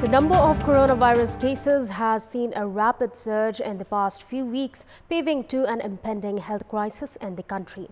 The number of coronavirus cases has seen a rapid surge in the past few weeks, paving to an impending health crisis in the country.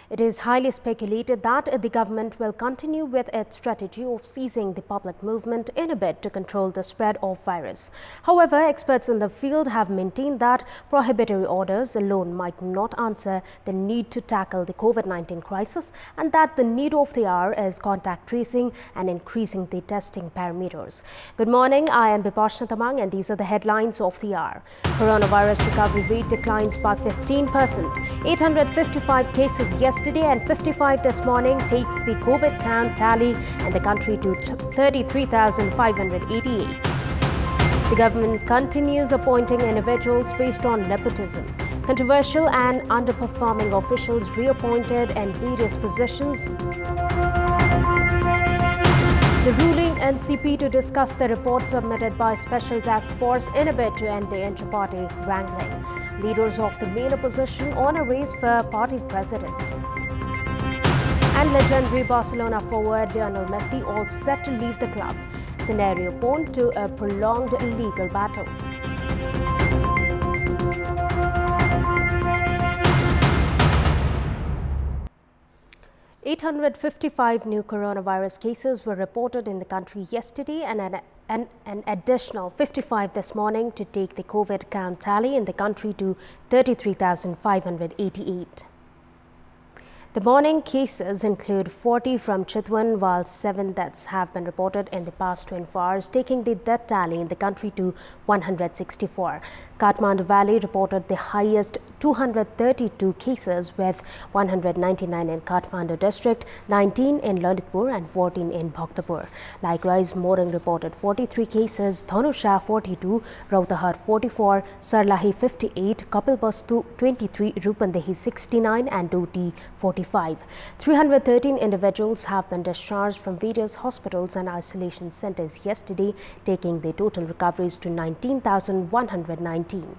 It is highly speculated that the government will continue with its strategy of seizing the public movement in a bid to control the spread of virus. However, experts in the field have maintained that prohibitory orders alone might not answer the need to tackle the COVID-19 crisis, and that the need of the hour is contact tracing and increasing the testing parameters. Good morning, I am Bipashna Tamang and these are the headlines of the hour. Coronavirus recovery rate declines by 15%. 855 cases yesterday and 55 this morning takes the COVID count tally in the country to 33,588. The government continues appointing individuals based on nepotism. Controversial and underperforming officials reappointed in various positions. The ruling NCP to discuss the report submitted by Special Task Force in a bid to end the inter-party wrangling. Leaders of the main opposition on a race for party president. And legendary Barcelona forward Lionel Messi all set to leave the club. Scenario prone to a prolonged legal battle. 855 new coronavirus cases were reported in the country yesterday and an additional 55 this morning to take the COVID count tally in the country to 33,588. The morning cases include 40 from Chitwan, while 7 deaths have been reported in the past 24 hours, taking the death tally in the country to 164. Kathmandu Valley reported the highest 232 cases with 199 in Kathmandu district, 19 in Lalitpur and 14 in Bhaktapur. Likewise, Morang reported 43 cases, Dhanusha 42, Rautahar 44, Sarlahi 58, Kapilvastu 23, Rupandehi 69 and Doti 45. 313 individuals have been discharged from various hospitals and isolation centers yesterday, taking the total recoveries to 19,119.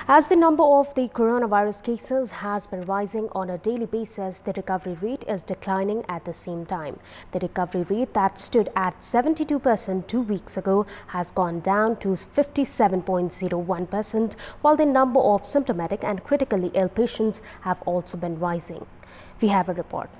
As the number of the coronavirus cases has been rising on a daily basis, the recovery rate is declining at the same time. The recovery rate that stood at 72% 2 weeks ago has gone down to 57.01%, while the number of symptomatic and critically ill patients have also been rising. We have a report.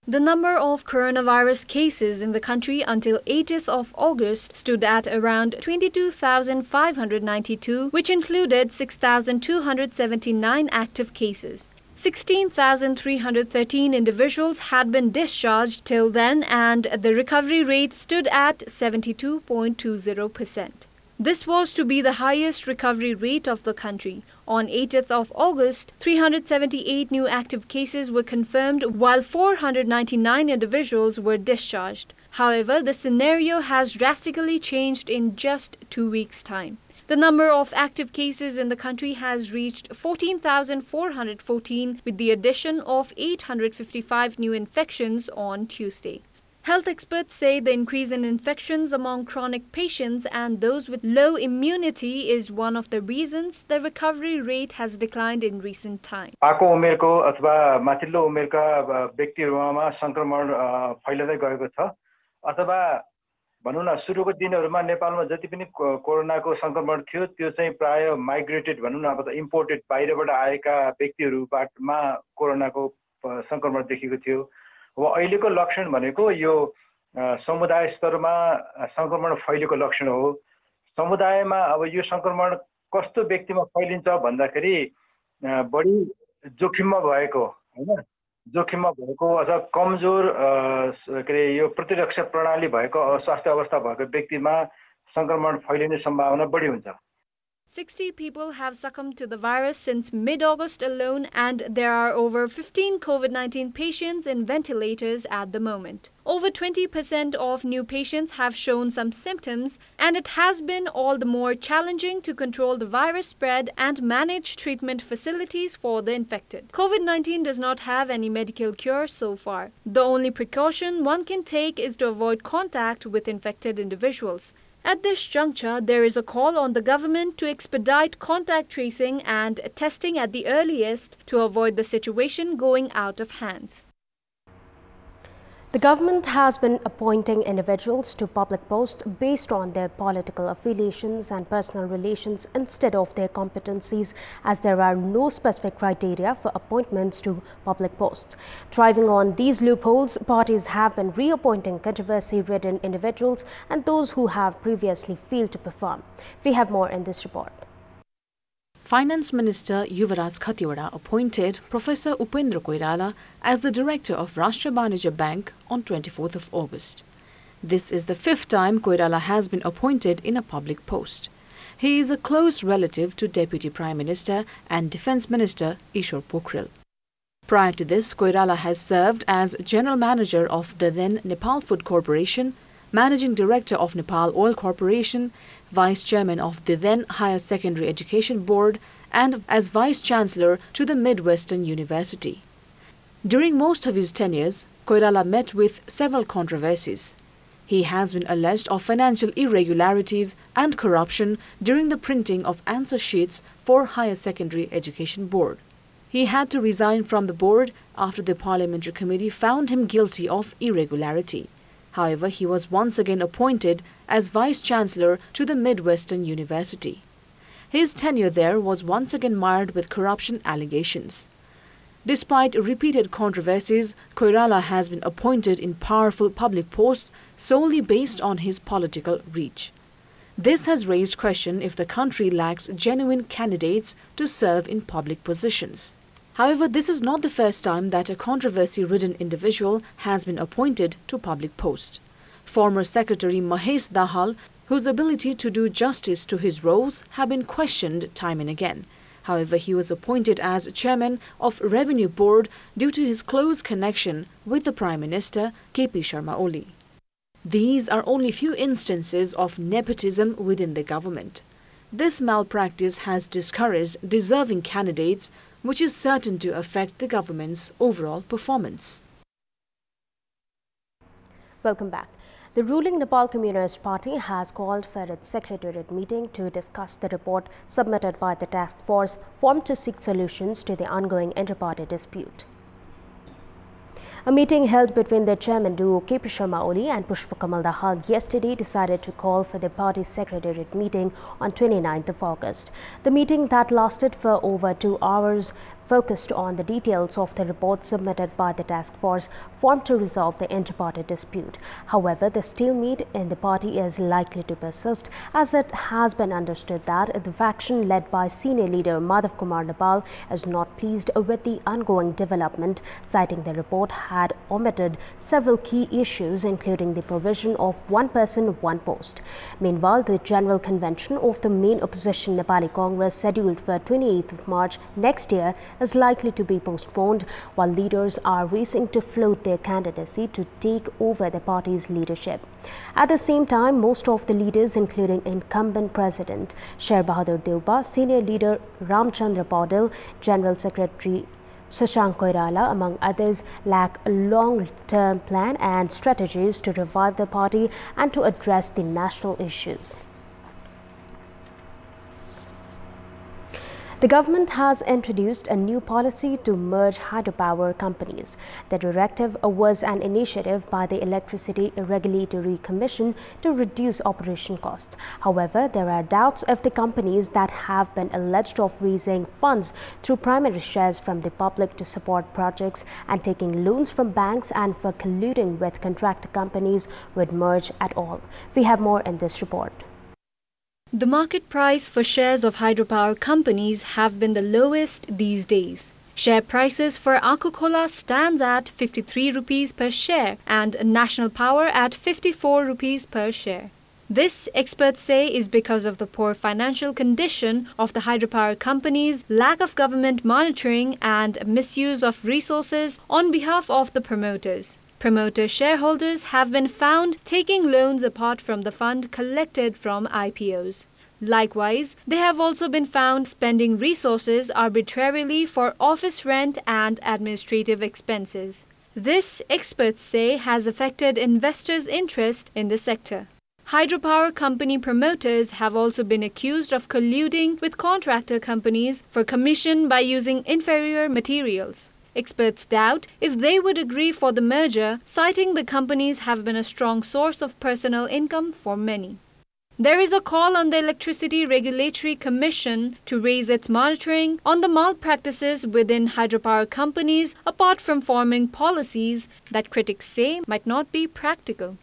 The number of coronavirus cases in the country until 18th of August stood at around 22,592, which included 6,279 active cases. 16,313 individuals had been discharged till then, and the recovery rate stood at 72.20%. This was to be the highest recovery rate of the country. On 18th of August, 378 new active cases were confirmed, while 499 individuals were discharged. However, the scenario has drastically changed in just 2 weeks' time. The number of active cases in the country has reached 14,414 with the addition of 855 new infections on Tuesday. Health experts say the increase in infections among chronic patients and those with low immunity is one of the reasons the recovery rate has declined in recent times. आको उमेरको अथवा माथिल्लो उमेरका व्यक्तिहरुमा संक्रमण फैलिदै गएको छ अथवा भनौं न सुरुको दिनहरुमा नेपालमा जति पनि कोरोनाको संक्रमण थियो त्यो चाहिँ प्राय माइग्रेटेड भनौं न अब त इम्पोर्टेड बाहिरबाट आएका व्यक्तिहरुमा कोरोनाको संक्रमण देखिएको थियो। अब अहिलेको लक्षण भनेको यो समुदाय स्तरमा संक्रमण फैलेको लक्षण हो। समुदायमा अब यो संक्रमण कस्तो व्यक्तिमा फैलिन्छ भन्दाखेरि बढी जोखिममा भएको हैन जोखिममा भएको अथवा कमजोर यो प्रतिरक्षा प्रणाली भएको स्वास्थ्य अवस्था भएको व्यक्तिमा संक्रमण फैलिने सम्भावना बढी हुन्छ। 60 people have succumbed to the virus since mid-August alone, and there are over 15 COVID-19 patients in ventilators at the moment. Over 20% of new patients have shown some symptoms, and it has been all the more challenging to control the virus spread and manage treatment facilities for the infected. COVID-19 does not have any medical cure so far. The only precaution one can take is to avoid contact with infected individuals. At this juncture, there is a call on the government to expedite contact tracing and testing at the earliest to avoid the situation going out of hands. The government has been appointing individuals to public posts based on their political affiliations and personal relations instead of their competencies, as there are no specific criteria for appointments to public posts. Thriving on these loopholes, parties have been reappointing controversy-ridden individuals and those who have previously failed to perform. We have more in this report. Finance Minister Yuvraj Khatioda appointed Professor Upendra Koirala as the Director of Rashtra Banija Bank on 24th of August. This is the fifth time Koirala has been appointed in a public post. He is a close relative to Deputy Prime Minister and Defence Minister Ishwar Pokhrel. Prior to this, Koirala has served as General Manager of the then Nepal Food Corporation, Managing Director of Nepal Oil Corporation, Vice Chairman of the then Higher Secondary Education Board, and as Vice Chancellor to the Midwestern University. During most of his tenures, Koirala met with several controversies. He has been alleged of financial irregularities and corruption during the printing of answer sheets for Higher Secondary Education Board. He had to resign from the board after the Parliamentary Committee found him guilty of irregularity. However, he was once again appointed as Vice-Chancellor to the Midwestern University. His tenure there was once again marred with corruption allegations. Despite repeated controversies, Koirala has been appointed in powerful public posts solely based on his political reach. This has raised question if the country lacks genuine candidates to serve in public positions. However, this is not the first time that a controversy-ridden individual has been appointed to public post. Former Secretary Mahesh Dahal, whose ability to do justice to his roles have been questioned time and again. However, he was appointed as Chairman of Revenue Board due to his close connection with the Prime Minister KP Sharma Oli. These are only few instances of nepotism within the government. This malpractice has discouraged deserving candidates, which is certain to affect the government's overall performance. Welcome back. The ruling Nepal Communist Party has called for its secretariat meeting to discuss the report submitted by the task force formed to seek solutions to the ongoing inter-party dispute. A meeting held between the chairman duo KP Sharma Oli and Pushpa Kamal Dahal yesterday decided to call for the party's secretariat meeting on 29th of August. The meeting that lasted for over 2 hours focused on the details of the report submitted by the task force formed to resolve the inter-party dispute. However, the stalemate in the party is likely to persist, as it has been understood that the faction led by senior leader Madhav Kumar Nepal is not pleased with the ongoing development, citing the report had omitted several key issues, including the provision of one person, one post. Meanwhile, the General Convention of the main opposition Nepali Congress, scheduled for 28th of March next year, is likely to be postponed, while leaders are racing to float their candidacy to take over the party's leadership. At the same time, most of the leaders, including incumbent President Sher Bahadur Deuba, senior leader Ramchandra Paudel, General Secretary Shashank Koirala, among others, lack a long-term plan and strategies to revive the party and to address the national issues. The government has introduced a new policy to merge hydropower companies. The directive was an initiative by the Electricity Regulatory Commission to reduce operation costs. However, there are doubts if the companies that have been alleged of raising funds through primary shares from the public to support projects and taking loans from banks and for colluding with contractor companies would merge at all. We have more in this report. The market price for shares of hydropower companies have been the lowest these days. Share prices for Coca-Cola stands at 53 rupees per share and National Power at 54 rupees per share. This, experts say, is because of the poor financial condition of the hydropower companies, lack of government monitoring and misuse of resources on behalf of the promoters. Promoter shareholders have been found taking loans apart from the fund collected from IPOs. Likewise, they have also been found spending resources arbitrarily for office rent and administrative expenses. This, experts say, has affected investors' interest in the sector. Hydropower company promoters have also been accused of colluding with contractor companies for commission by using inferior materials. Experts doubt if they would agree for the merger, citing the companies have been a strong source of personal income for many. There is a call on the Electricity Regulatory Commission to raise its monitoring on the malpractices within hydropower companies, apart from forming policies that critics say might not be practical.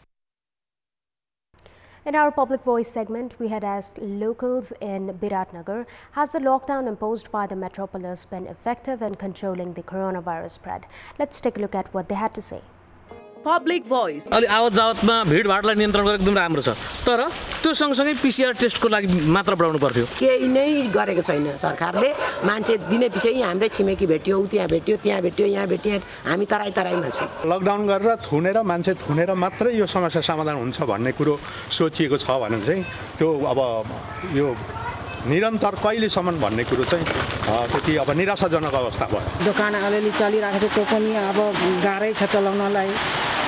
In our Public Voice segment, we had asked locals in Biratnagar, has the lockdown imposed by the metropolis been effective in controlling the coronavirus spread? Let's take a look at what they had to say. Public Voice. अलि आवत जावतमा भिडभाडलाई नियन्त्रण गर्न एकदम राम्रो छ, तर त्यो सँगसँगै पीसीआर टेस्टको लागि मात्र बढाउनु पर्थ्यो। केही नै गरेको छैन सरकारले। मान्छे दिने पछि हाम्रो छिमेकी भेट्यो, त्यहाँ भेट्यो, त्यहाँ भेट्यो, यहाँ भेट्यो, हामी तराईमा छु। लकडाउन गरेर थुनेर मान्छे थुनेर मात्रै यो समस्या समाधान हुन्छ भन्ने कुरो सोचिएको छ भने चाहिँ त्यो अब यो निरन्तर कहिलेसम्म भन्ने कुरो चाहिँ त्यति अब निराशाजनक अवस्था भयो। दोकान अलिअलि चलिरहेको छ, त्यो पनि अब गाह्रै छ चलाउनलाई।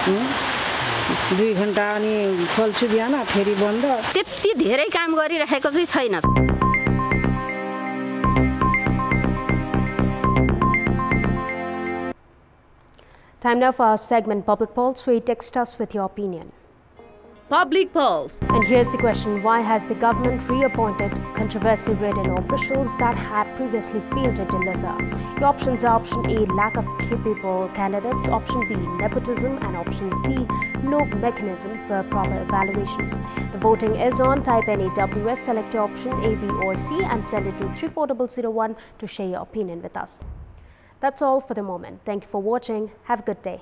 2 घण्टा अनि खोल्छु बिहान फेरि बन्द। त्यति धेरै काम गरिरहेको चाहिँ छैन। Time now for our segment Public Pulse, where you text us with your opinion. Public Pulse. And here's the question: why has the government reappointed controversy-ridden officials that had previously failed to deliver? Your options are option A, lack of capable candidates, option B, nepotism, and option C, no mechanism for proper evaluation. The voting is on. Type NAWS, select your option A, B or C and send it to 34001 to share your opinion with us. That's all for the moment. Thank you for watching. Have a good day.